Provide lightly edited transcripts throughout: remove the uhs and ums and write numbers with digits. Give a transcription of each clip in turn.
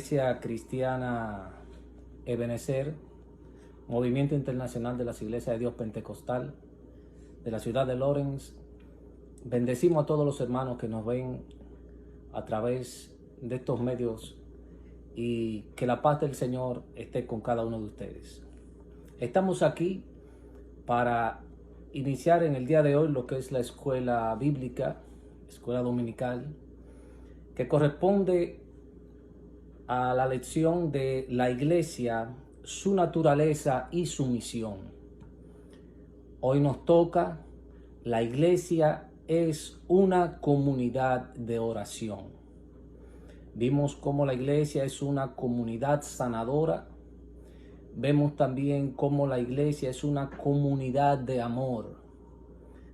Iglesia Cristiana Ebenezer, Movimiento Internacional de las Iglesias de Dios Pentecostal, de la ciudad de Lawrence, bendecimos a todos los hermanos que nos ven a través de estos medios y que la paz del Señor esté con cada uno de ustedes. Estamos aquí para iniciar en el día de hoy lo que es la escuela bíblica, escuela dominical, que corresponde a la lección de la iglesia, su naturaleza y su misión. Hoy nos toca, la iglesia es una comunidad de oración. Vimos cómo la iglesia es una comunidad sanadora. Vemos también cómo la iglesia es una comunidad de amor.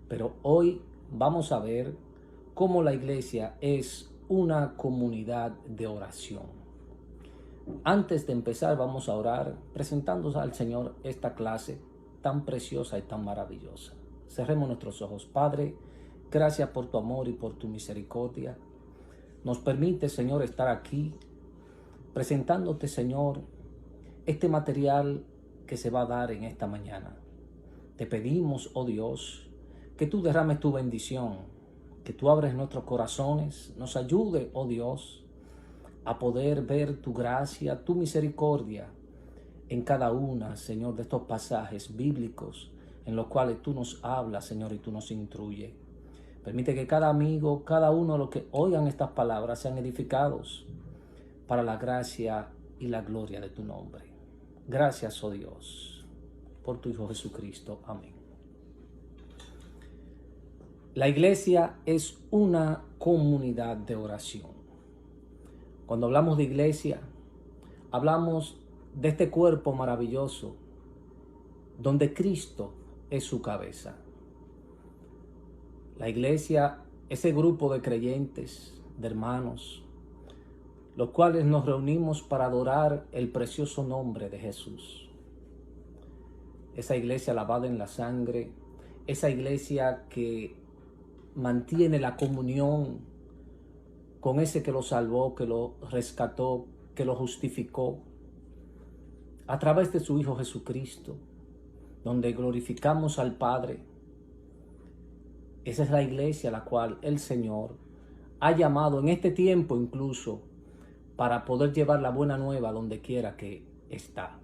Pero hoy vamos a ver cómo la iglesia es una comunidad de oración. Antes de empezar vamos a orar presentando al Señor esta clase tan preciosa y tan maravillosa. Cerremos nuestros ojos. Padre, gracias por tu amor y por tu misericordia. Nos permite, Señor, estar aquí presentándote, Señor, este material que se va a dar en esta mañana. Te pedimos, oh Dios, que tú derrames tu bendición, que tú abres nuestros corazones, nos ayude, oh Dios, a poder ver tu gracia, tu misericordia en cada una, Señor, de estos pasajes bíblicos en los cuales tú nos hablas, Señor, y tú nos instruyes. Permite que cada amigo, cada uno de los que oigan estas palabras sean edificados para la gracia y la gloria de tu nombre. Gracias, oh Dios, por tu Hijo Jesucristo. Amén. La iglesia es una comunidad de oración. Cuando hablamos de iglesia, hablamos de este cuerpo maravilloso donde Cristo es su cabeza. La iglesia, ese grupo de creyentes, de hermanos, los cuales nos reunimos para adorar el precioso nombre de Jesús. Esa iglesia lavada en la sangre, esa iglesia que mantiene la comunión con ese que lo salvó, que lo rescató, que lo justificó a través de su Hijo Jesucristo, donde glorificamos al Padre. Esa es la iglesia a la cual el Señor ha llamado en este tiempo incluso para poder llevar la buena nueva donde quiera que está.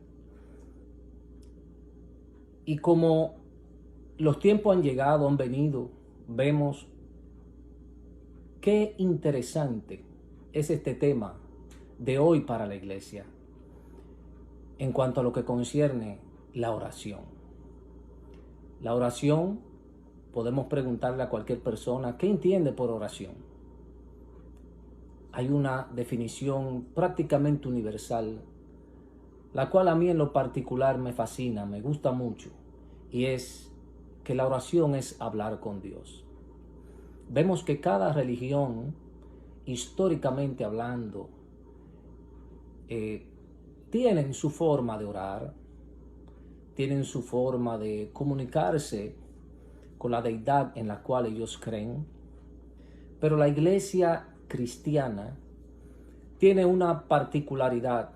Y como los tiempos han llegado, han venido, vemos qué interesante es este tema de hoy para la iglesia en cuanto a lo que concierne la oración. La oración, podemos preguntarle a cualquier persona, ¿qué entiende por oración? Hay una definición prácticamente universal, la cual a mí en lo particular me fascina, me gusta mucho, y es que la oración es hablar con Dios. Vemos que cada religión, históricamente hablando, tienen su forma de orar, tienen su forma de comunicarse con la deidad en la cual ellos creen, pero la iglesia cristiana tiene una particularidad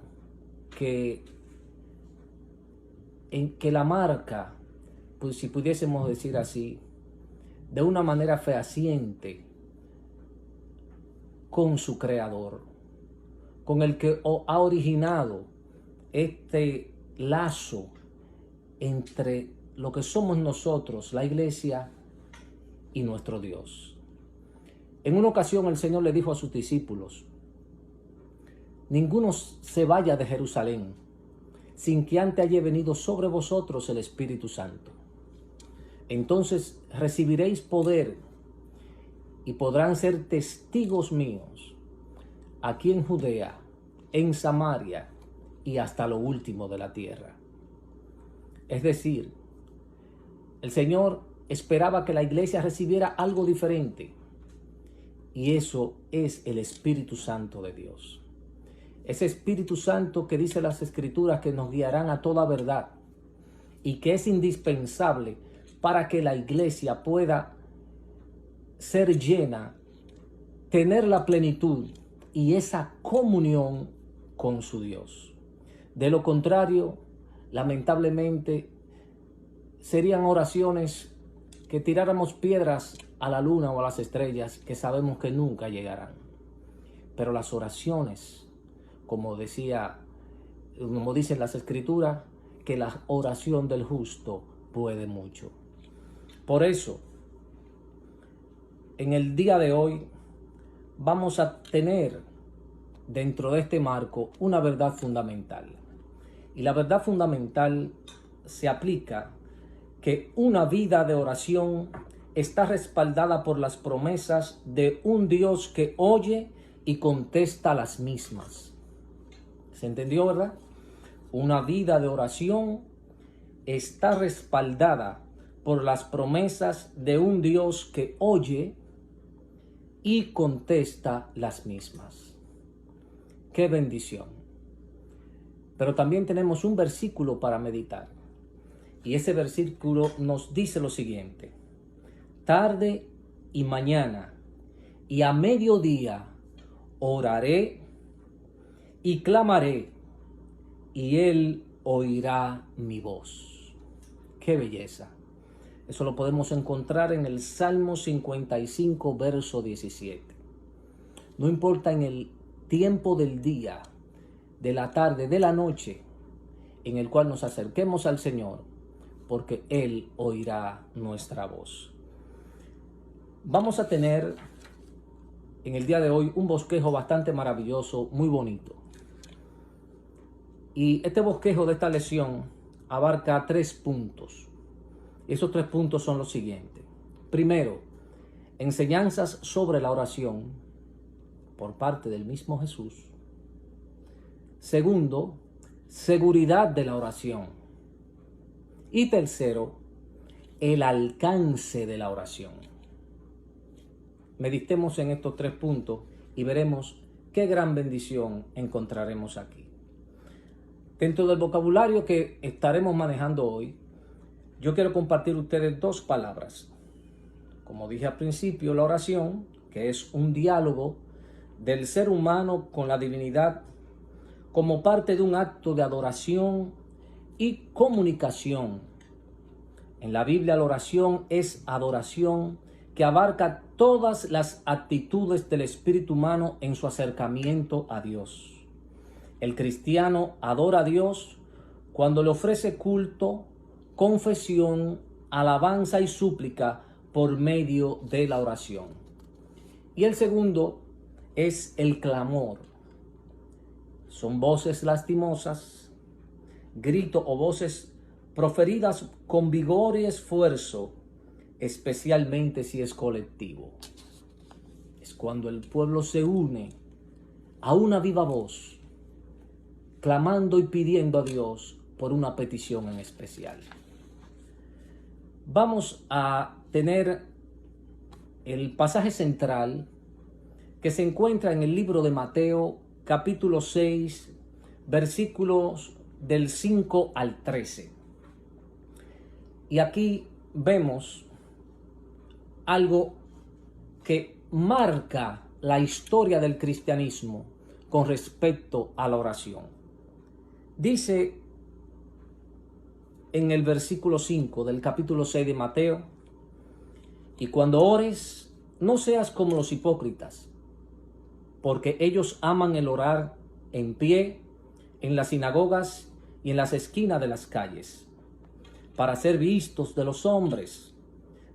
que la marca, pues si pudiésemos decir así, de una manera fehaciente con su creador, con el que ha originado este lazo entre lo que somos nosotros, la iglesia, y nuestro Dios. En una ocasión el Señor le dijo a sus discípulos: ninguno se vaya de Jerusalén sin que antes haya venido sobre vosotros el Espíritu Santo. Entonces recibiréis poder y podrán ser testigos míos aquí en Judea, en Samaria y hasta lo último de la tierra. Es decir, el Señor esperaba que la iglesia recibiera algo diferente, y eso es el Espíritu Santo de Dios. Ese Espíritu Santo que dice las Escrituras que nos guiarán a toda verdad y que es indispensable para que la iglesia pueda ser llena, tener la plenitud y esa comunión con su Dios. De lo contrario, lamentablemente, serían oraciones que tiráramos piedras a la luna o a las estrellas que sabemos que nunca llegarán. Pero las oraciones, como dicen las Escrituras, que la oración del justo puede mucho. Por eso, en el día de hoy, vamos a tener dentro de este marco una verdad fundamental. Y la verdad fundamental se aplica que una vida de oración está respaldada por las promesas de un Dios que oye y contesta las mismas. ¿Se entendió, verdad? Una vida de oración está respaldada por las promesas de un Dios que oye y contesta las mismas. ¡Qué bendición! Pero también tenemos un versículo para meditar. Y ese versículo nos dice lo siguiente: tarde y mañana y a mediodía oraré y clamaré, y Él oirá mi voz. ¡Qué belleza! Eso lo podemos encontrar en el Salmo 55, verso 17. No importa en el tiempo del día, de la tarde, de la noche, en el cual nos acerquemos al Señor, porque Él oirá nuestra voz. Vamos a tener en el día de hoy un bosquejo bastante maravilloso, muy bonito. Y este bosquejo de esta lección abarca 3 puntos. Esos 3 puntos son los siguientes. Primero, enseñanzas sobre la oración por parte del mismo Jesús. Segundo, seguridad de la oración. Y tercero, el alcance de la oración. Meditemos en estos 3 puntos y veremos qué gran bendición encontraremos aquí. Dentro del vocabulario que estaremos manejando hoy, yo quiero compartir con ustedes 2 palabras. Como dije al principio, la oración, que es un diálogo del ser humano con la divinidad como parte de un acto de adoración y comunicación. En la Biblia la oración es adoración que abarca todas las actitudes del espíritu humano en su acercamiento a Dios. El cristiano adora a Dios cuando le ofrece culto, confesión, alabanza y súplica por medio de la oración. Y el segundo es el clamor. Son voces lastimosas, gritos o voces proferidas con vigor y esfuerzo, especialmente si es colectivo. Es cuando el pueblo se une a una viva voz, clamando y pidiendo a Dios por una petición en especial. Vamos a tener el pasaje central que se encuentra en el libro de Mateo, capítulo 6, versículos del 5 al 13. Y aquí vemos algo que marca la historia del cristianismo con respecto a la oración. Dice en el versículo 5 del capítulo 6 de Mateo: y cuando ores, no seas como los hipócritas, porque ellos aman el orar en pie, en las sinagogas y en las esquinas de las calles, para ser vistos de los hombres.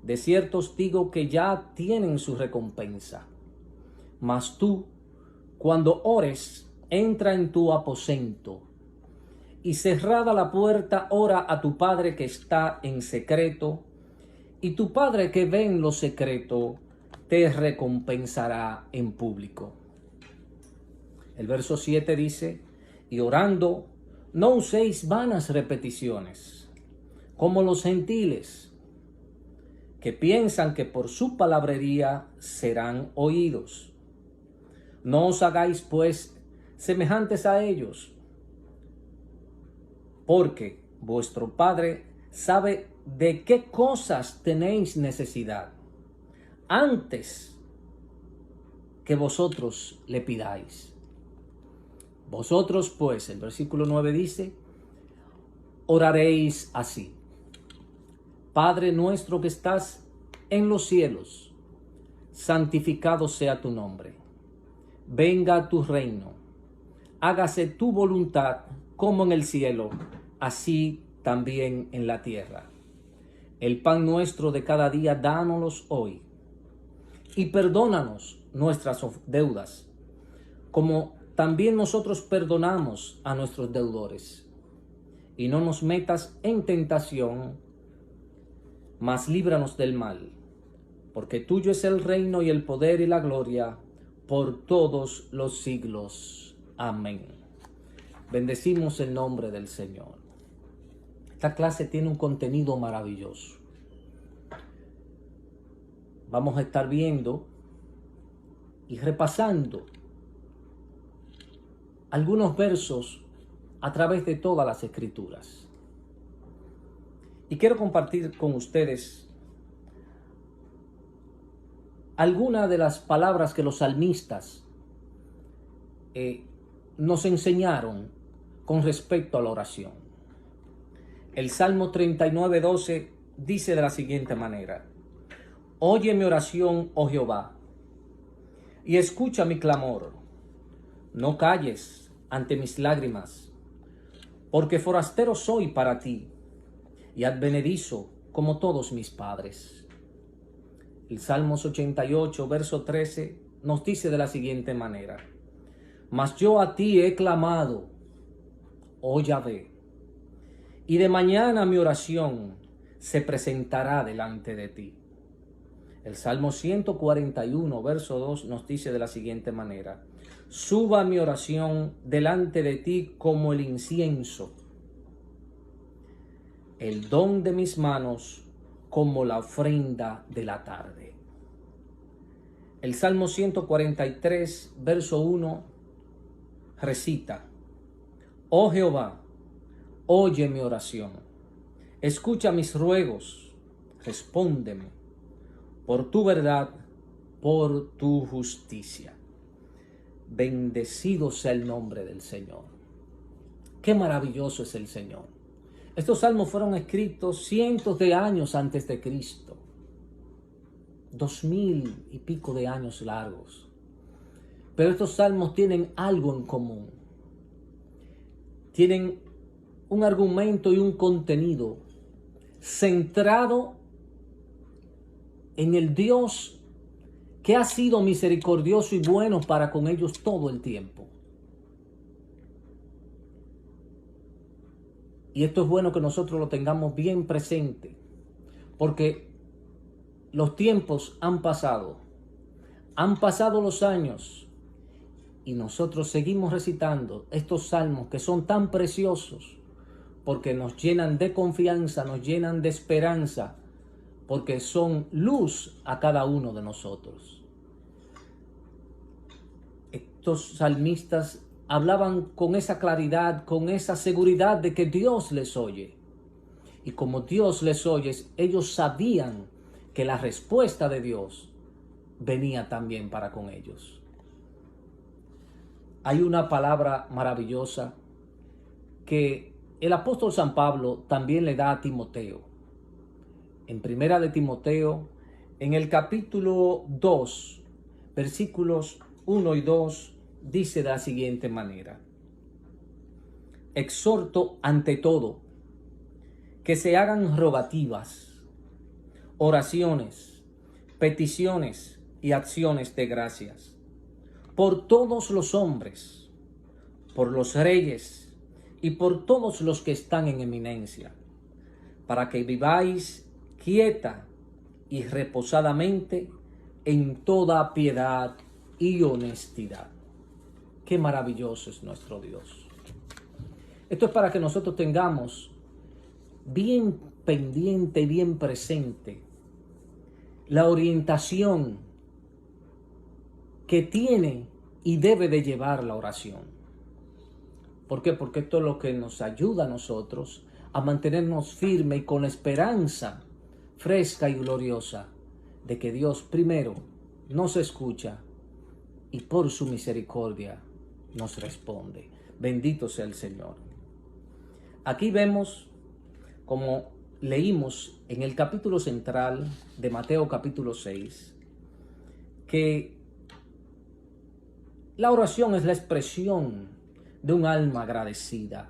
De cierto os digo que ya tienen su recompensa. Mas tú, cuando ores, entra en tu aposento, y cerrada la puerta, ora a tu Padre que está en secreto, y tu Padre que ve en lo secreto te recompensará en público. El verso 7 dice: y orando, no uséis vanas repeticiones, como los gentiles, que piensan que por su palabrería serán oídos. No os hagáis pues semejantes a ellos, porque vuestro Padre sabe de qué cosas tenéis necesidad antes que vosotros le pidáis. Vosotros pues, el versículo 9 dice, oraréis así: Padre nuestro que estás en los cielos, santificado sea tu nombre. Venga tu reino. Hágase tu voluntad como en el cielo, así también en la tierra. El pan nuestro de cada día, dánoslo hoy. Y perdónanos nuestras deudas, como también nosotros perdonamos a nuestros deudores. Y no nos metas en tentación, mas líbranos del mal. Porque tuyo es el reino y el poder y la gloria por todos los siglos. Amén. Bendecimos el nombre del Señor. Esta clase tiene un contenido maravilloso. Vamos a estar viendo y repasando algunos versos a través de todas las Escrituras. Y quiero compartir con ustedes algunas de las palabras que los salmistas nos enseñaron con respecto a la oración. El Salmo 39:12 dice de la siguiente manera: Oye mi oración, oh Jehová, y escucha mi clamor. No calles ante mis lágrimas, porque forastero soy para ti, y advenedizo como todos mis padres. El Salmos 88, verso 13, nos dice de la siguiente manera: Mas yo a ti he clamado, oh Yahvé, y de mañana mi oración se presentará delante de ti. El Salmo 141, verso 2, nos dice de la siguiente manera: Suba mi oración delante de ti como el incienso, el don de mis manos como la ofrenda de la tarde. El Salmo 143, verso 1, recita: Oh Jehová, oye mi oración, escucha mis ruegos, respóndeme, por tu verdad, por tu justicia. Bendecido sea el nombre del Señor. Qué maravilloso es el Señor. Estos salmos fueron escritos cientos de años antes de Cristo. 2000 y pico de años largos. Pero estos salmos tienen algo en común. Tienen un argumento y un contenido centrado en el Dios que ha sido misericordioso y bueno para con ellos todo el tiempo. Y esto es bueno que nosotros lo tengamos bien presente, porque los tiempos han pasado los años, y nosotros seguimos recitando estos salmos que son tan preciosos, porque nos llenan de confianza, nos llenan de esperanza, porque son luz a cada uno de nosotros. Estos salmistas hablaban con esa claridad, con esa seguridad de que Dios les oye. Y como Dios les oye, ellos sabían que la respuesta de Dios venía también para con ellos. Hay una palabra maravillosa que el apóstol San Pablo también le da a Timoteo. En primera de Timoteo, en el capítulo 2, versículos 1 y 2, dice de la siguiente manera: Exhorto ante todo que se hagan rogativas, oraciones, peticiones y acciones de gracias por todos los hombres, por los reyes y por todos los que están en eminencia, para que viváis quieta y reposadamente en toda piedad y honestidad. Qué maravilloso es nuestro Dios. Esto es para que nosotros tengamos bien pendiente y bien presente la orientación que tiene y debe de llevar la oración. ¿Por qué? Porque esto es lo que nos ayuda a nosotros a mantenernos firmes y con esperanza fresca y gloriosa de que Dios primero nos escucha y por su misericordia nos responde. Bendito sea el Señor. Aquí vemos, como leímos en el capítulo central de Mateo capítulo 6, que la oración es la expresión de un alma agradecida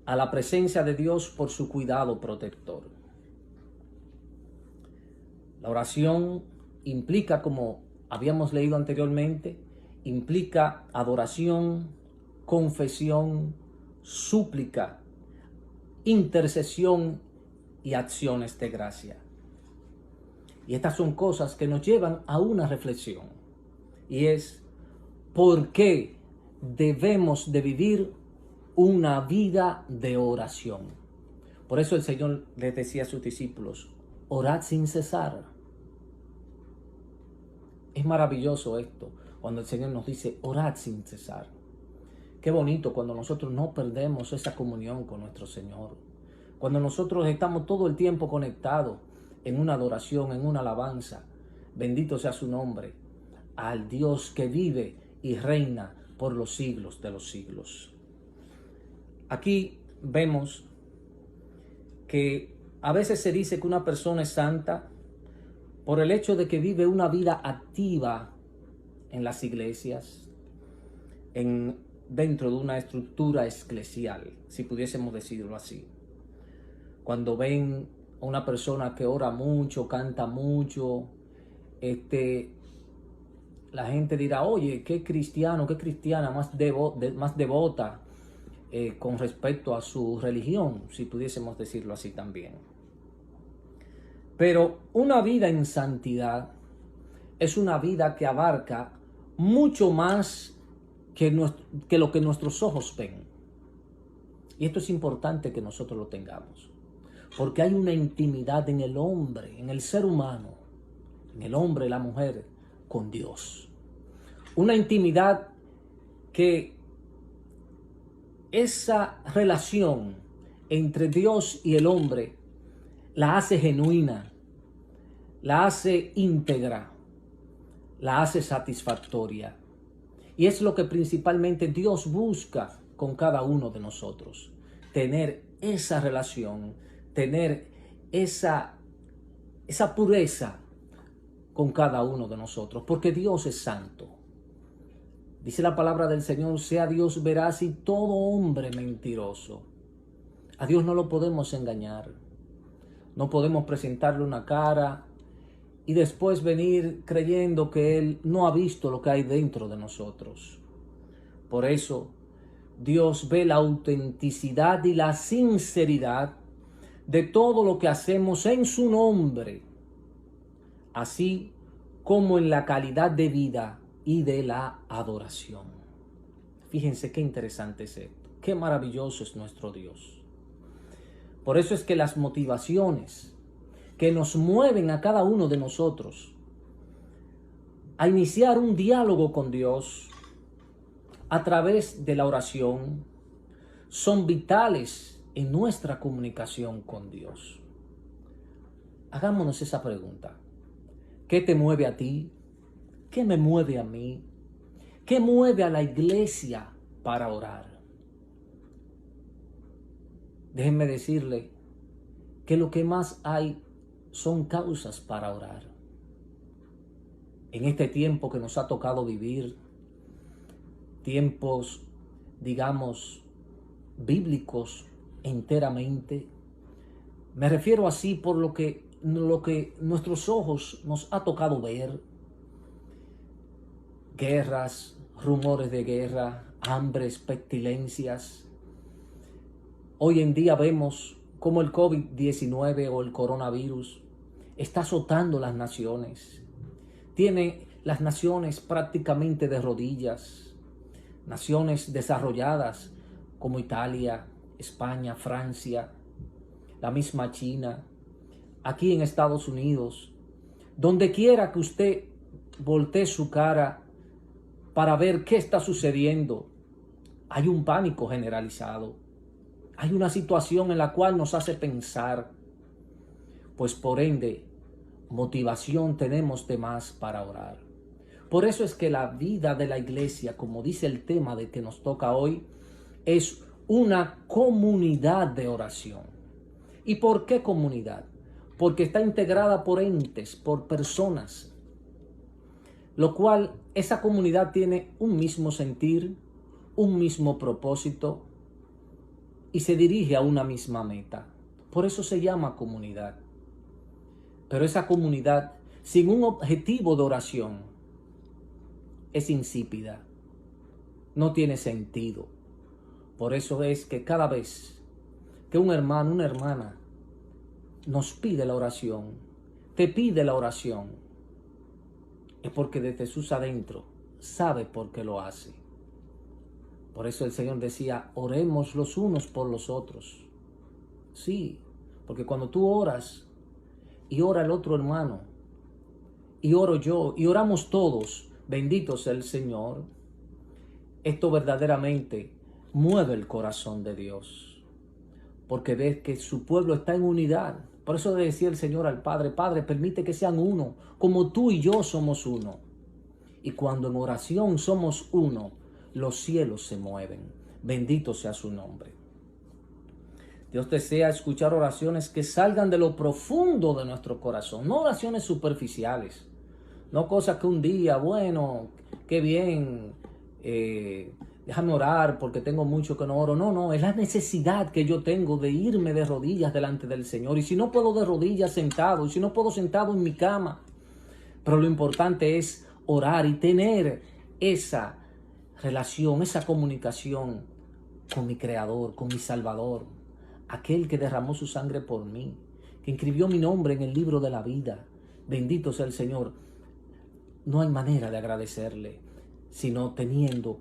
a la presencia de Dios por su cuidado protector. La oración implica, como habíamos leído anteriormente, implica adoración, confesión, súplica, intercesión y acciones de gracia. Y estas son cosas que nos llevan a una reflexión, y es: ¿por qué debemos de vivir una vida de oración? Por eso el Señor les decía a sus discípulos: orad sin cesar. Es maravilloso esto, cuando el Señor nos dice orad sin cesar. Qué bonito cuando nosotros no perdemos esa comunión con nuestro Señor. Cuando nosotros estamos todo el tiempo conectados en una adoración, en una alabanza. Bendito sea su nombre, al Dios que vive y reina por los siglos de los siglos. Aquí vemos que a veces se dice que una persona es santa por el hecho de que vive una vida activa en las iglesias, dentro de una estructura eclesial, si pudiésemos decirlo así. Cuando ven a una persona que ora mucho, canta mucho, la gente dirá: oye, qué cristiano, qué cristiana más devota con respecto a su religión, si pudiésemos decirlo así también. Pero una vida en santidad es una vida que abarca mucho más que lo que nuestros ojos ven. Y esto es importante que nosotros lo tengamos, porque hay una intimidad en el hombre, en el ser humano, en el hombre y la mujer, con Dios. Una intimidad que esa relación entre Dios y el hombre la hace genuina, la hace íntegra, la hace satisfactoria. Y es lo que principalmente Dios busca con cada uno de nosotros: tener esa relación, tener esa pureza con cada uno de nosotros, porque Dios es santo. Dice la palabra del Señor: sea Dios veraz y todo hombre mentiroso. A Dios no lo podemos engañar. No podemos presentarle una cara y después venir creyendo que Él no ha visto lo que hay dentro de nosotros. Por eso, Dios ve la autenticidad y la sinceridad de todo lo que hacemos en su nombre, así como en la calidad de vida y de la adoración. Fíjense qué interesante es esto, qué maravilloso es nuestro Dios. Por eso es que las motivaciones que nos mueven a cada uno de nosotros a iniciar un diálogo con Dios a través de la oración son vitales en nuestra comunicación con Dios. Hagámonos esa pregunta: ¿qué te mueve a ti? ¿Qué me mueve a mí? ¿Qué mueve a la iglesia para orar? Déjenme decirle que lo que más hay son causas para orar. En este tiempo que nos ha tocado vivir, tiempos, digamos, bíblicos enteramente, me refiero así por lo que nuestros ojos nos ha tocado ver: guerras, rumores de guerra, hambres, pestilencias. Hoy en día vemos cómo el COVID-19 o el coronavirus está azotando las naciones. Tiene las naciones prácticamente de rodillas. Naciones desarrolladas como Italia, España, Francia, la misma China, aquí en Estados Unidos. Donde quiera que usted voltee su cara para ver qué está sucediendo, hay un pánico generalizado. Hay una situación en la cual nos hace pensar, pues por ende, motivación tenemos de más para orar. Por eso es que la vida de la iglesia, como dice el tema de que nos toca hoy, es una comunidad de oración. ¿Y por qué comunidad? Porque está integrada por entes, por personas, lo cual esa comunidad tiene un mismo sentir, un mismo propósito y se dirige a una misma meta. Por eso se llama comunidad. Pero esa comunidad, sin un objetivo de oración, es insípida, no tiene sentido. Por eso es que cada vez que un hermano, una hermana nos pide la oración, te pide la oración, es porque desde sus adentro sabe por qué lo hace. Por eso el Señor decía, oremos los unos por los otros. Sí, porque cuando tú oras y ora el otro hermano, y oro yo, y oramos todos, bendito sea el Señor, esto verdaderamente mueve el corazón de Dios, porque ves que su pueblo está en unidad. Por eso le decía el Señor al Padre, Padre, permite que sean uno, como tú y yo somos uno. Y cuando en oración somos uno, los cielos se mueven. Bendito sea su nombre. Dios desea escuchar oraciones que salgan de lo profundo de nuestro corazón, no oraciones superficiales, no cosas que un día, bueno, qué bien, déjame orar porque tengo mucho que no oro. No, es la necesidad que yo tengo de irme de rodillas delante del Señor. Y si no puedo de rodillas sentado, y si no puedo sentado en mi cama, pero lo importante es orar y tener esa relación, esa comunicación con mi Creador, con mi Salvador, aquel que derramó su sangre por mí, que inscribió mi nombre en el libro de la vida. Bendito sea el Señor. No hay manera de agradecerle, sino teniendo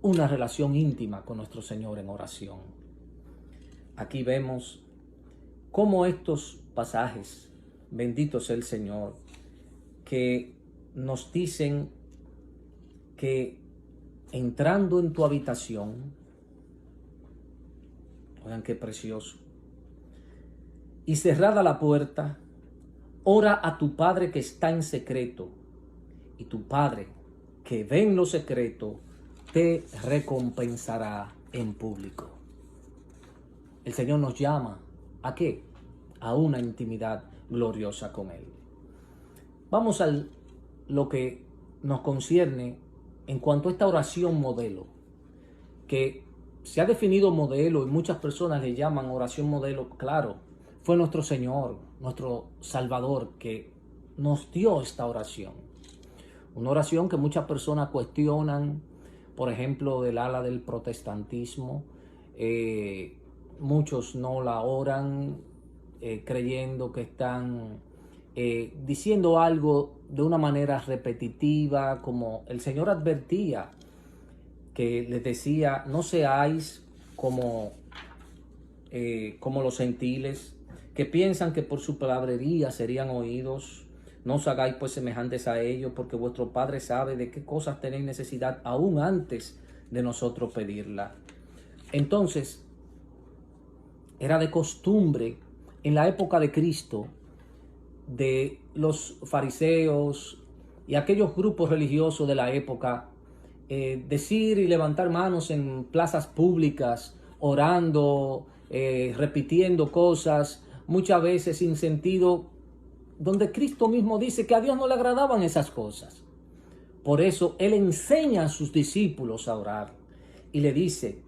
una relación íntima con nuestro Señor en oración. Aquí vemos cómo estos pasajes, bendito sea el Señor, que nos dicen que entrando en tu habitación, oigan qué precioso, y cerrada la puerta, ora a tu Padre que está en secreto, y tu Padre que ve en lo secreto te recompensará en público. El Señor nos llama ¿a qué? A una intimidad gloriosa con Él. Vamos a lo que nos concierne en cuanto a esta oración modelo, que se ha definido modelo y muchas personas le llaman oración modelo. Claro, fue nuestro Señor, nuestro Salvador, que nos dio esta oración. Una oración que muchas personas cuestionan, por ejemplo, del ala del protestantismo. Muchos no la oran creyendo que están diciendo algo de una manera repetitiva, como el Señor advertía, que les decía, no seáis como los gentiles, que piensan que por su palabrería serían oídos. No os hagáis pues semejantes a ellos, porque vuestro Padre sabe de qué cosas tenéis necesidad aún antes de nosotros pedirla. Entonces, era de costumbre en la época de Cristo, de los fariseos y aquellos grupos religiosos de la época, decir y levantar manos en plazas públicas, orando, repitiendo cosas, muchas veces sin sentido, donde Cristo mismo dice que a Dios no le agradaban esas cosas. Por eso Él enseña a sus discípulos a orar y le dice,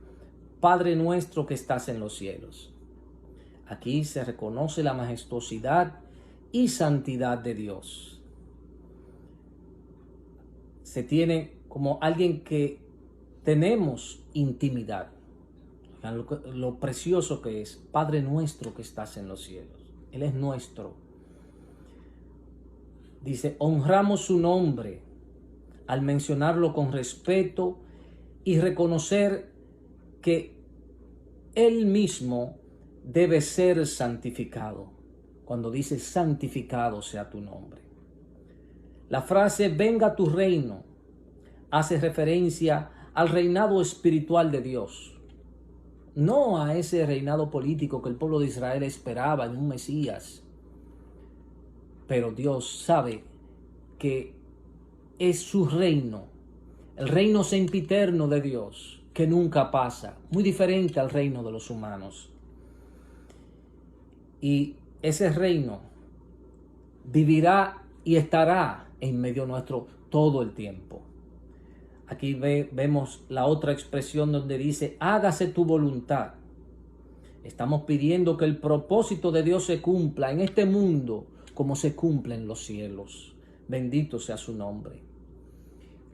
Padre nuestro que estás en los cielos. Aquí se reconoce la majestuosidad y santidad de Dios. Se tiene como alguien que tenemos intimidad. Lo precioso que es, Padre nuestro que estás en los cielos. Él es nuestro. Dice, honramos su nombre al mencionarlo con respeto y reconocer que Él mismo debe ser santificado. Cuando dice santificado sea tu nombre. La frase venga tu reino hace referencia al reinado espiritual de Dios. No a ese reinado político que el pueblo de Israel esperaba en un Mesías. Pero Dios sabe que es su reino, el reino sempiterno de Dios, que nunca pasa, muy diferente al reino de los humanos. Y ese reino vivirá y estará en medio nuestro todo el tiempo. Aquí vemos la otra expresión donde dice, hágase tu voluntad. Estamos pidiendo que el propósito de Dios se cumpla en este mundo como se cumple en los cielos. Bendito sea su nombre.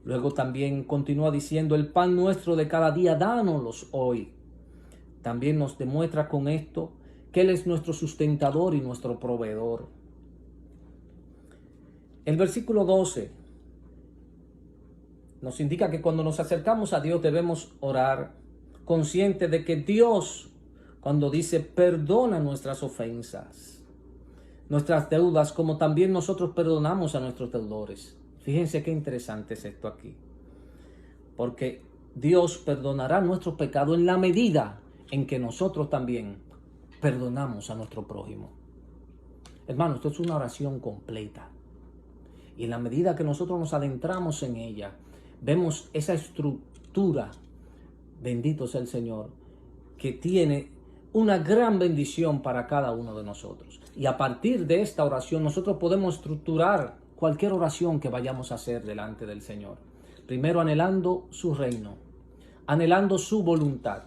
Luego también continúa diciendo, el pan nuestro de cada día, dánoslos hoy. También nos demuestra con esto que Él es nuestro sustentador y nuestro proveedor. El versículo 12 nos indica que cuando nos acercamos a Dios debemos orar conscientes de que Dios, cuando dice perdona nuestras ofensas, nuestras deudas, como también nosotros perdonamos a nuestros deudores. Fíjense qué interesante es esto aquí. Porque Dios perdonará nuestros pecados en la medida en que nosotros también perdonamos a nuestro prójimo. Hermano, esto es una oración completa. Y en la medida que nosotros nos adentramos en ella, vemos esa estructura, bendito sea el Señor, que tiene una gran bendición para cada uno de nosotros. Y a partir de esta oración nosotros podemos estructurar cualquier oración que vayamos a hacer delante del Señor. Primero anhelando su reino, anhelando su voluntad,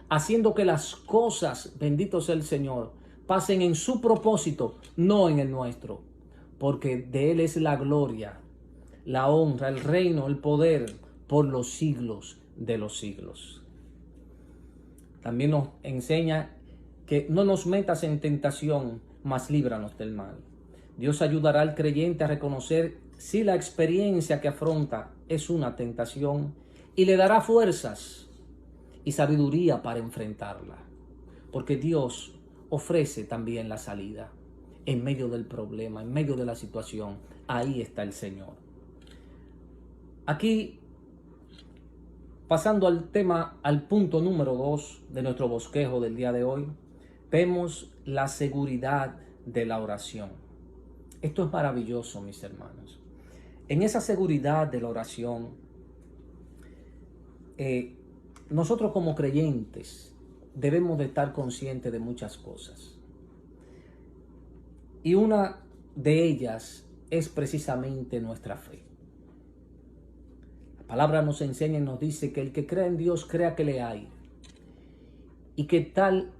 haciendo que las cosas, bendito sea el Señor, pasen en su propósito, no en el nuestro. Porque de Él es la gloria, la honra, el reino, el poder, por los siglos de los siglos. También nos enseña que no nos metas en tentación, mas líbranos del mal. Dios ayudará al creyente a reconocer si la experiencia que afronta es una tentación y le dará fuerzas y sabiduría para enfrentarla. Porque Dios ofrece también la salida. En medio del problema, en medio de la situación, ahí está el Señor. Aquí, pasando al tema, al punto número 2 de nuestro bosquejo del día de hoy, vemos la seguridad de la oración. Esto es maravilloso, mis hermanos. En esa seguridad de la oración, nosotros como creyentes debemos de estar conscientes de muchas cosas. Y una de ellas es precisamente nuestra fe. La palabra nos enseña y nos dice que el que cree en Dios, crea que le hay. Y que tal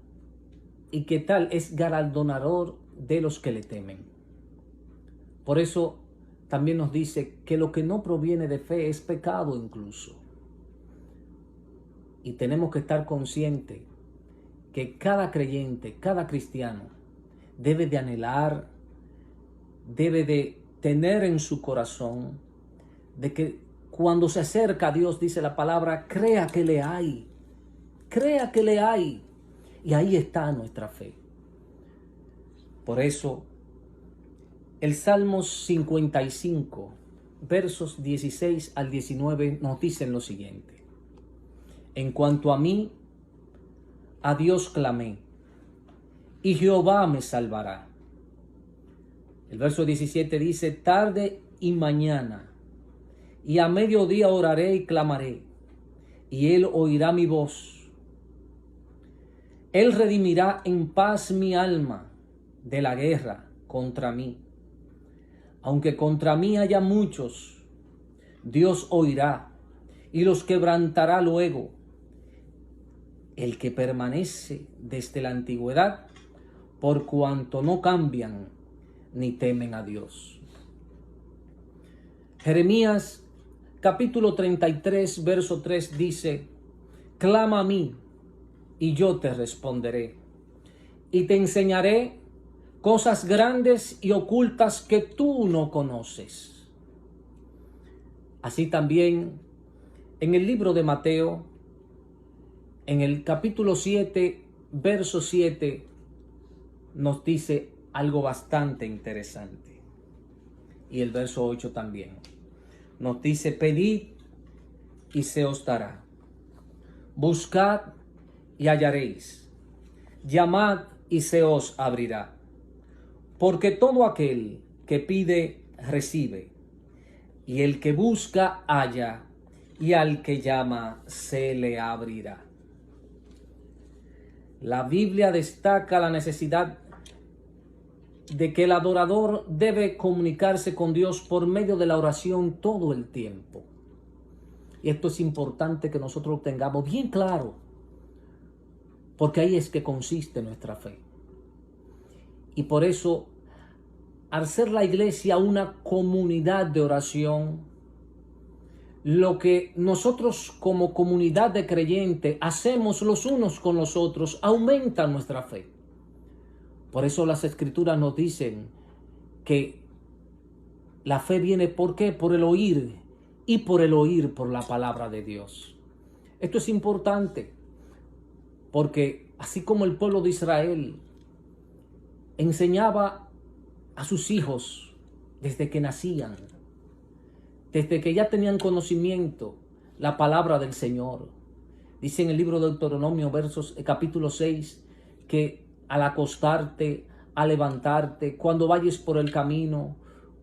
es galardonador de los que le temen. Por eso también nos dice que lo que no proviene de fe es pecado incluso. Y tenemos que estar conscientes que cada creyente, cada cristiano, debe de anhelar, debe de tener en su corazón de que cuando se acerca a Dios, dice la palabra, crea que le hay, crea que le hay. Y ahí está nuestra fe. Por eso, el Salmo 55, versos 16 al 19 nos dicen lo siguiente. En cuanto a mí, a Dios clamé, y Jehová me salvará. El verso 17 dice, tarde y mañana, y a mediodía oraré y clamaré, y Él oirá mi voz. Él redimirá en paz mi alma de la guerra contra mí. Aunque contra mí haya muchos, Dios oirá y los quebrantará luego. El que permanece desde la antigüedad, por cuanto no cambian ni temen a Dios. Jeremías capítulo 33, verso 3 dice, clama a mí y yo te responderé y te enseñaré cosas grandes y ocultas que tú no conoces. Así también en el libro de Mateo, en el capítulo 7, verso 7, nos dice algo bastante interesante. Y el verso 8 también. Nos dice, pedid y se os dará. Buscad y hallaréis. Llamad y se os abrirá. Porque todo aquel que pide, recibe. y el que busca halla, y al que llama se le abrirá. La Biblia destaca la necesidad de que el adorador debe comunicarse con Dios por medio de la oración todo el tiempo. Y esto es importante que nosotros lo tengamos bien claro, porque ahí es que consiste nuestra fe. Y por eso, al ser la iglesia una comunidad de oración, lo que nosotros como comunidad de creyentes hacemos los unos con los otros aumenta nuestra fe. Por eso las escrituras nos dicen que la fe viene, ¿por qué? Por el oír, y por el oír por la palabra de Dios. Esto es importante, porque así como el pueblo de Israel enseñaba a sus hijos desde que nacían, desde que ya tenían conocimiento, la palabra del Señor. Dice en el libro de Deuteronomio, capítulo 6, que al acostarte, al levantarte, cuando vayas por el camino,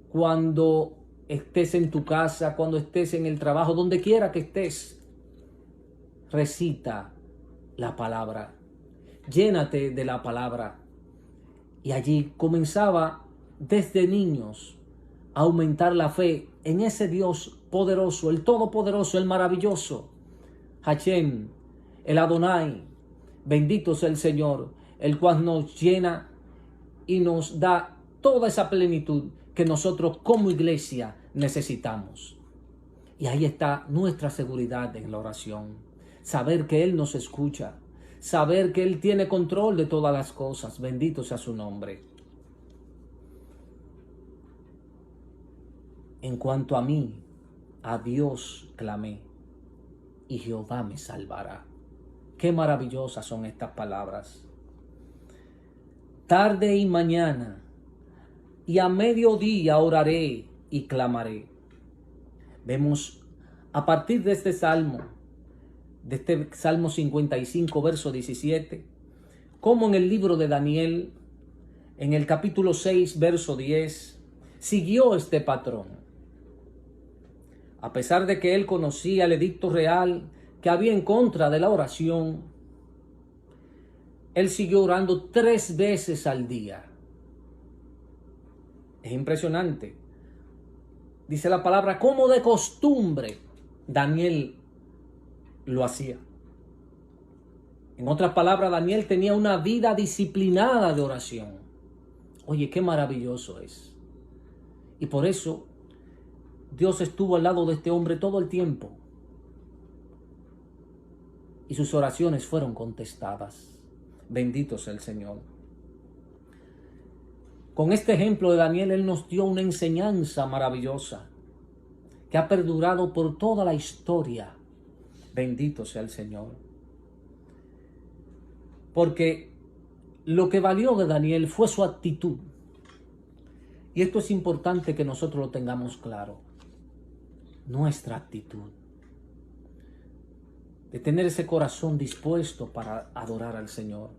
cuando estés en tu casa, cuando estés en el trabajo, donde quiera que estés, recita la palabra, llénate de la palabra. Y allí comenzaba desde niños a aumentar la fe en ese Dios poderoso, el todopoderoso, el maravilloso, Hashem, el Adonai. Bendito sea el Señor, el cual nos llena y nos da toda esa plenitud que nosotros como iglesia necesitamos. Y ahí está nuestra seguridad en la oración, saber que Él nos escucha, saber que Él tiene control de todas las cosas. Bendito sea su nombre. En cuanto a mí, a Dios clamé, y Jehová me salvará. Qué maravillosas son estas palabras. Tarde y mañana, y a mediodía oraré y clamaré. Vemos a partir de este salmo, Salmo 55, verso 17, como en el libro de Daniel, en el capítulo 6, verso 10, siguió este patrón. A pesar de que él conocía el edicto real que había en contra de la oración, él siguió orando 3 veces al día. Es impresionante. Dice la palabra, como de costumbre, Daniel lo hacía. En otras palabras, Daniel tenía una vida disciplinada de oración. Oye, qué maravilloso es. Y por eso Dios estuvo al lado de este hombre todo el tiempo. Y sus oraciones fueron contestadas. Bendito sea el Señor. Con este ejemplo de Daniel, Él nos dio una enseñanza maravillosa que ha perdurado por toda la historia. Bendito sea el Señor. Porque lo que valió de Daniel fue su actitud. Y esto es importante que nosotros lo tengamos claro. Nuestra actitud. De tener ese corazón dispuesto para adorar al Señor.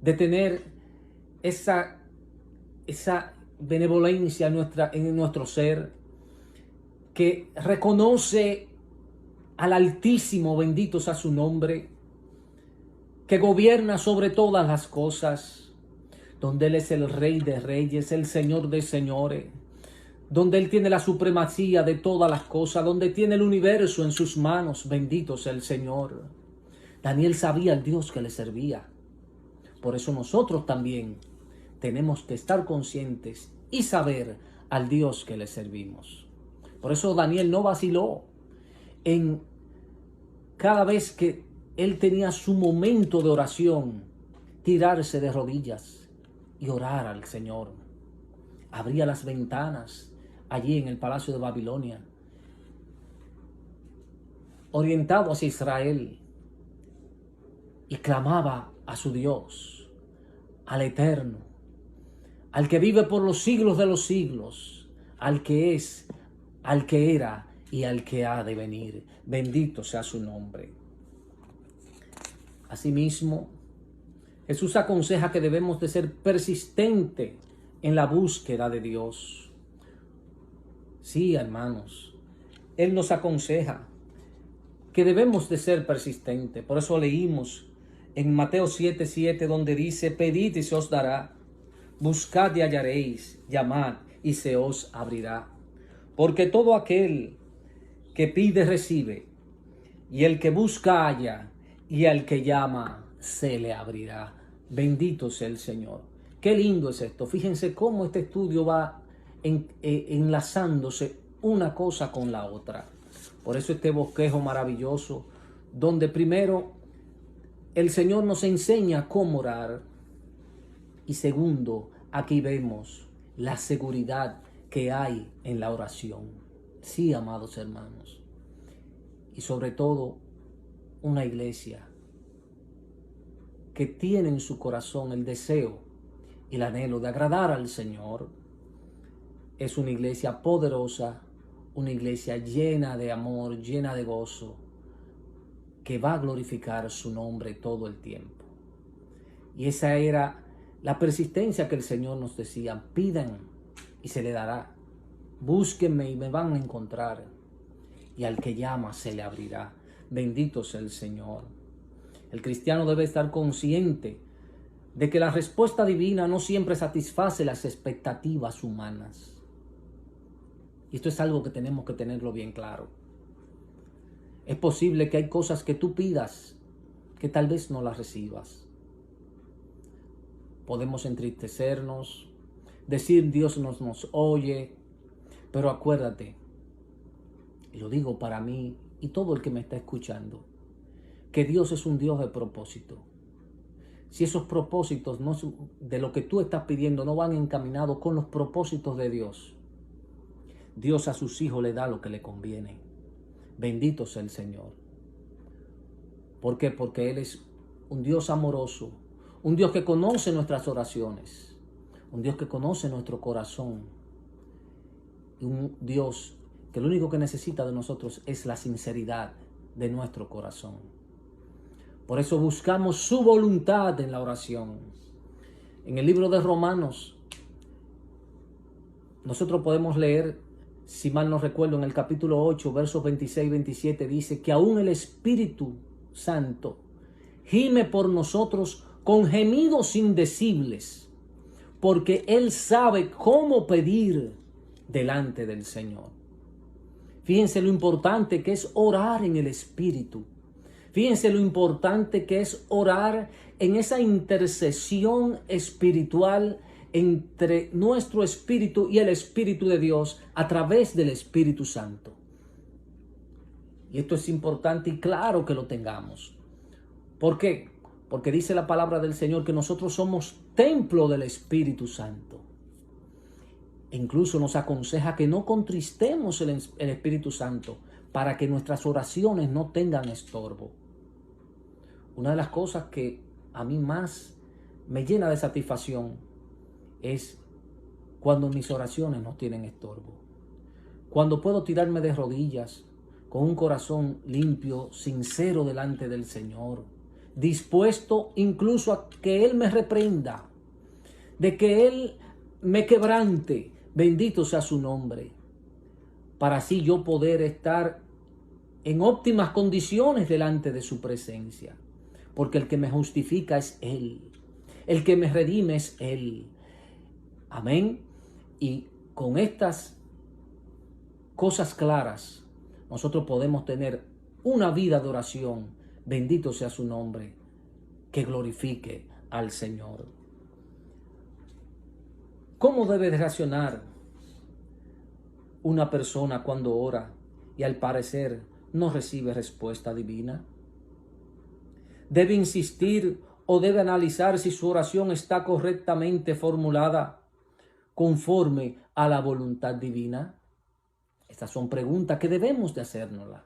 De tener esa benevolencia en nuestro ser, que reconoce al Altísimo, bendito sea su nombre, que gobierna sobre todas las cosas, donde Él es el Rey de Reyes, el Señor de Señores, donde Él tiene la supremacía de todas las cosas, donde tiene el universo en sus manos. Bendito sea el Señor. Daniel sabía al Dios que le servía. Por eso nosotros también tenemos que estar conscientes y saber al Dios que le servimos. Por eso Daniel no vaciló en cada vez que él tenía su momento de oración, tirarse de rodillas y orar al Señor. Abría las ventanas allí en el palacio de Babilonia, orientado hacia Israel, y clamaba a su Dios, al Eterno, al que vive por los siglos de los siglos, al que es, al que era y al que ha de venir. Bendito sea su nombre. Asimismo, Jesús aconseja que debemos de ser persistentes en la búsqueda de Dios. Sí, hermanos, Él nos aconseja que debemos de ser persistentes. Por eso leímos en Mateo 7:7 donde dice, pedid y se os dará, buscad y hallaréis, llamad y se os abrirá. Porque todo aquel que pide recibe, y el que busca halla, y al que llama se le abrirá. Bendito sea el Señor. Qué lindo es esto. Fíjense cómo este estudio va enlazándose una cosa con la otra. Por eso este bosquejo maravilloso, donde primero el Señor nos enseña cómo orar, y segundo, aquí vemos la seguridad que hay en la oración. Sí, amados hermanos. Y sobre todo, una iglesia que tiene en su corazón el deseo y el anhelo de agradar al Señor. Es una iglesia poderosa, una iglesia llena de amor, llena de gozo, que va a glorificar su nombre todo el tiempo. Y esa era la persistencia que el Señor nos decía: pidan y se le dará, búsquenme y me van a encontrar, y al que llama se le abrirá. Bendito sea el Señor. El cristiano debe estar consciente de que la respuesta divina no siempre satisface las expectativas humanas. Y esto es algo que tenemos que tenerlo bien claro. Es posible que hay cosas que tú pidas que tal vez no las recibas. Podemos entristecernos, decir Dios nos oye, pero acuérdate, y lo digo para mí y todo el que me está escuchando, que Dios es un Dios de propósito. Si esos propósitos de lo que tú estás pidiendo no van encaminados con los propósitos de Dios, Dios a sus hijos le da lo que le conviene. Bendito sea el Señor. ¿Por qué? Porque Él es un Dios amoroso, un Dios que conoce nuestras oraciones, un Dios que conoce nuestro corazón, y un Dios que lo único que necesita de nosotros es la sinceridad de nuestro corazón. Por eso buscamos su voluntad en la oración. En el libro de Romanos, nosotros podemos leer, si mal no recuerdo, en el capítulo 8, versos 26 y 27, dice que aún el Espíritu Santo gime por nosotros con gemidos indecibles, porque Él sabe cómo pedir delante del Señor. Fíjense lo importante que es orar en el Espíritu. Fíjense lo importante que es orar en esa intercesión espiritual entre nuestro espíritu y el Espíritu de Dios a través del Espíritu Santo. Y esto es importante y claro que lo tengamos. ¿Por qué? Porque dice la palabra del Señor que nosotros somos templo del Espíritu Santo. E incluso nos aconseja que no contristemos el Espíritu Santo para que nuestras oraciones no tengan estorbo. Una de las cosas que a mí más me llena de satisfacción es cuando mis oraciones no tienen estorbo. Cuando puedo tirarme de rodillas con un corazón limpio, sincero delante del Señor, dispuesto incluso a que Él me reprenda, de que Él me quebrante, bendito sea su nombre, para así yo poder estar en óptimas condiciones delante de su presencia. Porque el que me justifica es Él, el que me redime es Él. Amén. Y con estas cosas claras, nosotros podemos tener una vida de oración, bendito sea su nombre, que glorifique al Señor. ¿Cómo debe de reaccionar una persona cuando ora y al parecer no recibe respuesta divina? ¿Debe insistir o debe analizar si su oración está correctamente formulada conforme a la voluntad divina? Estas son preguntas que debemos de hacérnoslas.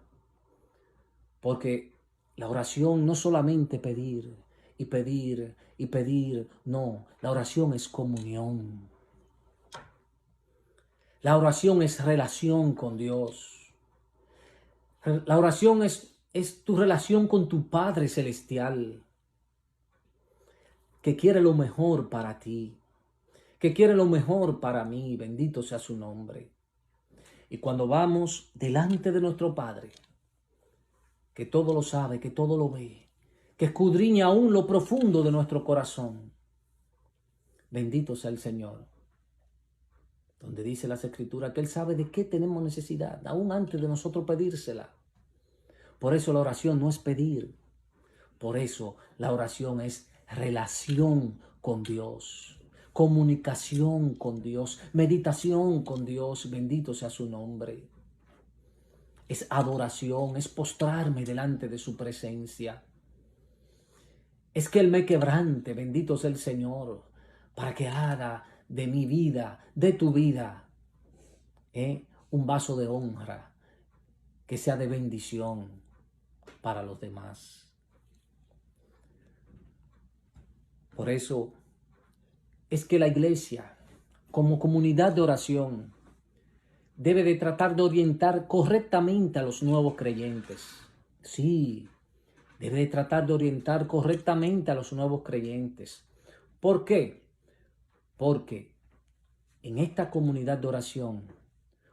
Porque la oración no solamente pedir y pedir y pedir, no, la oración es comunión. La oración es relación con Dios. La oración es tu relación con tu Padre Celestial, que quiere lo mejor para ti, que quiere lo mejor para mí, bendito sea su nombre. Y cuando vamos delante de nuestro Padre, que todo lo sabe, que todo lo ve, que escudriña aún lo profundo de nuestro corazón, bendito sea el Señor, donde dice las Escrituras que Él sabe de qué tenemos necesidad, aún antes de nosotros pedírsela. Por eso la oración no es pedir, por eso la oración es relación con Dios, comunicación con Dios, meditación con Dios, bendito sea su nombre. Es adoración, es postrarme delante de su presencia. Es que Él me quebrante, bendito sea el Señor, para que haga de mi vida, de tu vida, un vaso de honra, que sea de bendición para los demás. Por eso es que la iglesia, como comunidad de oración, debe de tratar de orientar correctamente a los nuevos creyentes. Sí, debe de tratar de orientar correctamente a los nuevos creyentes. ¿Por qué? Porque en esta comunidad de oración,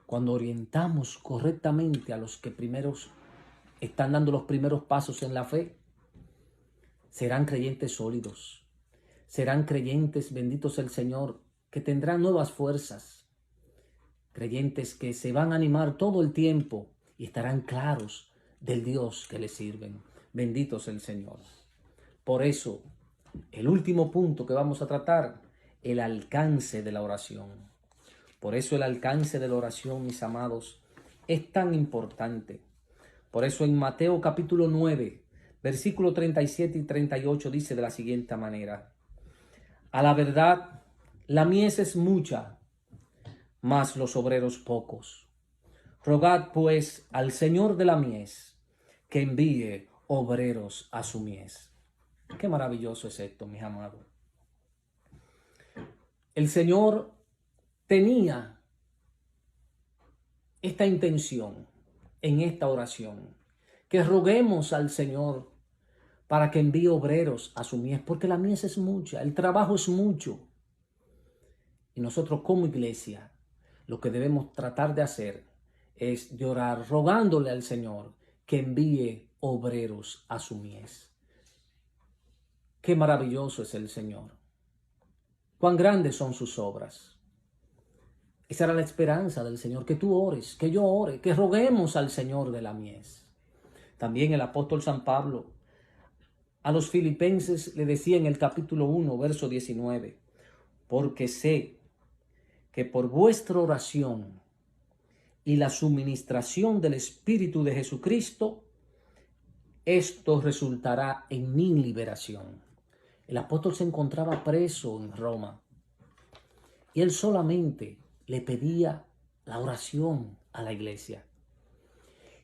cuando orientamos correctamente a los que primeros están dando los primeros pasos en la fe, serán creyentes sólidos, serán creyentes, bendito sea el Señor, que tendrán nuevas fuerzas, creyentes que se van a animar todo el tiempo y estarán claros del Dios que les sirven. Bendito sea el Señor. Por eso, el último punto que vamos a tratar, el alcance de la oración. Por eso el alcance de la oración, mis amados, es tan importante. Por eso en Mateo capítulo 9, versículo 37 y 38 dice de la siguiente manera: a la verdad, la mies es mucha, mas los obreros pocos. Rogad pues al Señor de la mies que envíe obreros a su mies. Qué maravilloso es esto, mis amados. El Señor tenía esta intención en esta oración, que roguemos al Señor para que envíe obreros a su mies, porque la mies es mucha, el trabajo es mucho. Y nosotros como iglesia, lo que debemos tratar de hacer es de orar rogándole al Señor que envíe obreros a su mies. Qué maravilloso es el Señor. Cuán grandes son sus obras. Esa era la esperanza del Señor, que tú ores, que yo ore, que roguemos al Señor de la mies. También el apóstol San Pablo a los filipenses le decía en el capítulo 1, verso 19, porque sé que por vuestra oración y la suministración del Espíritu de Jesucristo, esto resultará en mi liberación. El apóstol se encontraba preso en Roma y él solamente le pedía la oración a la iglesia.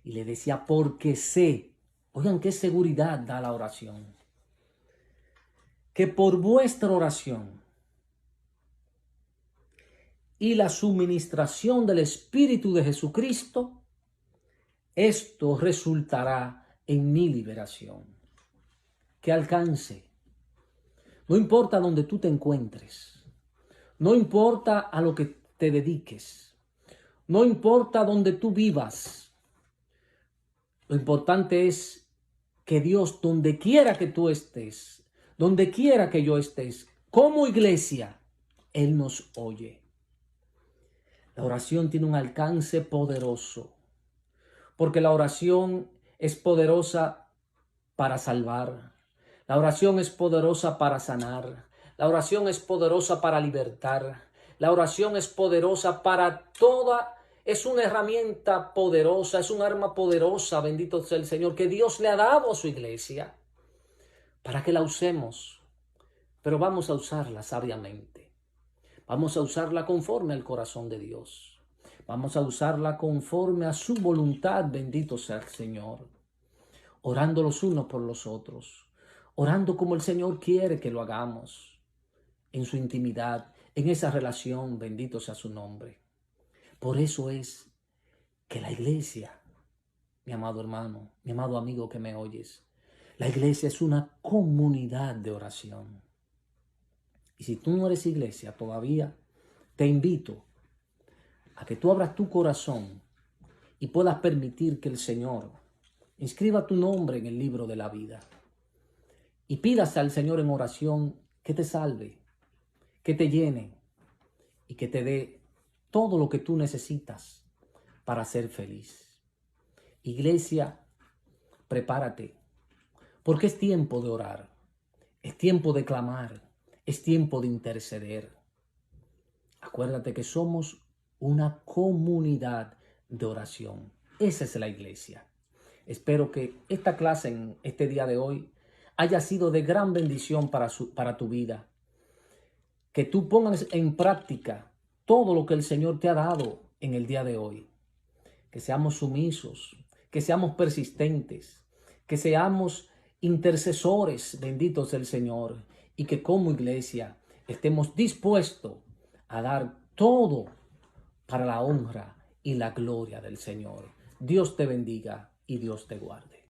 Y le decía, porque sé, oigan qué seguridad da la oración, que por vuestra oración y la suministración del Espíritu de Jesucristo, esto resultará en mi liberación. Que alcance. No importa donde tú te encuentres, no importa a lo que te dediques, no importa donde tú vivas, lo importante es que Dios, donde quiera que tú estés, donde quiera que yo estés, como iglesia, Él nos oye. La oración tiene un alcance poderoso, porque la oración es poderosa para salvar. La oración es poderosa para sanar. La oración es poderosa para libertar. La oración es poderosa para toda. Es una herramienta poderosa, es un arma poderosa, bendito sea el Señor, que Dios le ha dado a su iglesia para que la usemos. Pero vamos a usarla sabiamente. Vamos a usarla conforme al corazón de Dios. Vamos a usarla conforme a su voluntad, bendito sea el Señor. Orando los unos por los otros. Orando como el Señor quiere que lo hagamos. En su intimidad, en esa relación, bendito sea su nombre. Por eso es que la iglesia, mi amado hermano, mi amado amigo que me oyes, la iglesia es una comunidad de oración. Y si tú no eres iglesia todavía, te invito a que tú abras tu corazón y puedas permitir que el Señor inscriba tu nombre en el libro de la vida. Y pidas al Señor en oración que te salve, que te llene y que te dé todo lo que tú necesitas para ser feliz. Iglesia, prepárate, porque es tiempo de orar, es tiempo de clamar, es tiempo de interceder. Acuérdate que somos una comunidad de oración. Esa es la iglesia. Espero que esta clase en este día de hoy haya sido de gran bendición para tu vida. Que tú pongas en práctica todo lo que el Señor te ha dado en el día de hoy. Que seamos sumisos, que seamos persistentes, que seamos intercesores benditos del Señor y que como iglesia estemos dispuestos a dar todo para la honra y la gloria del Señor. Dios te bendiga y Dios te guarde.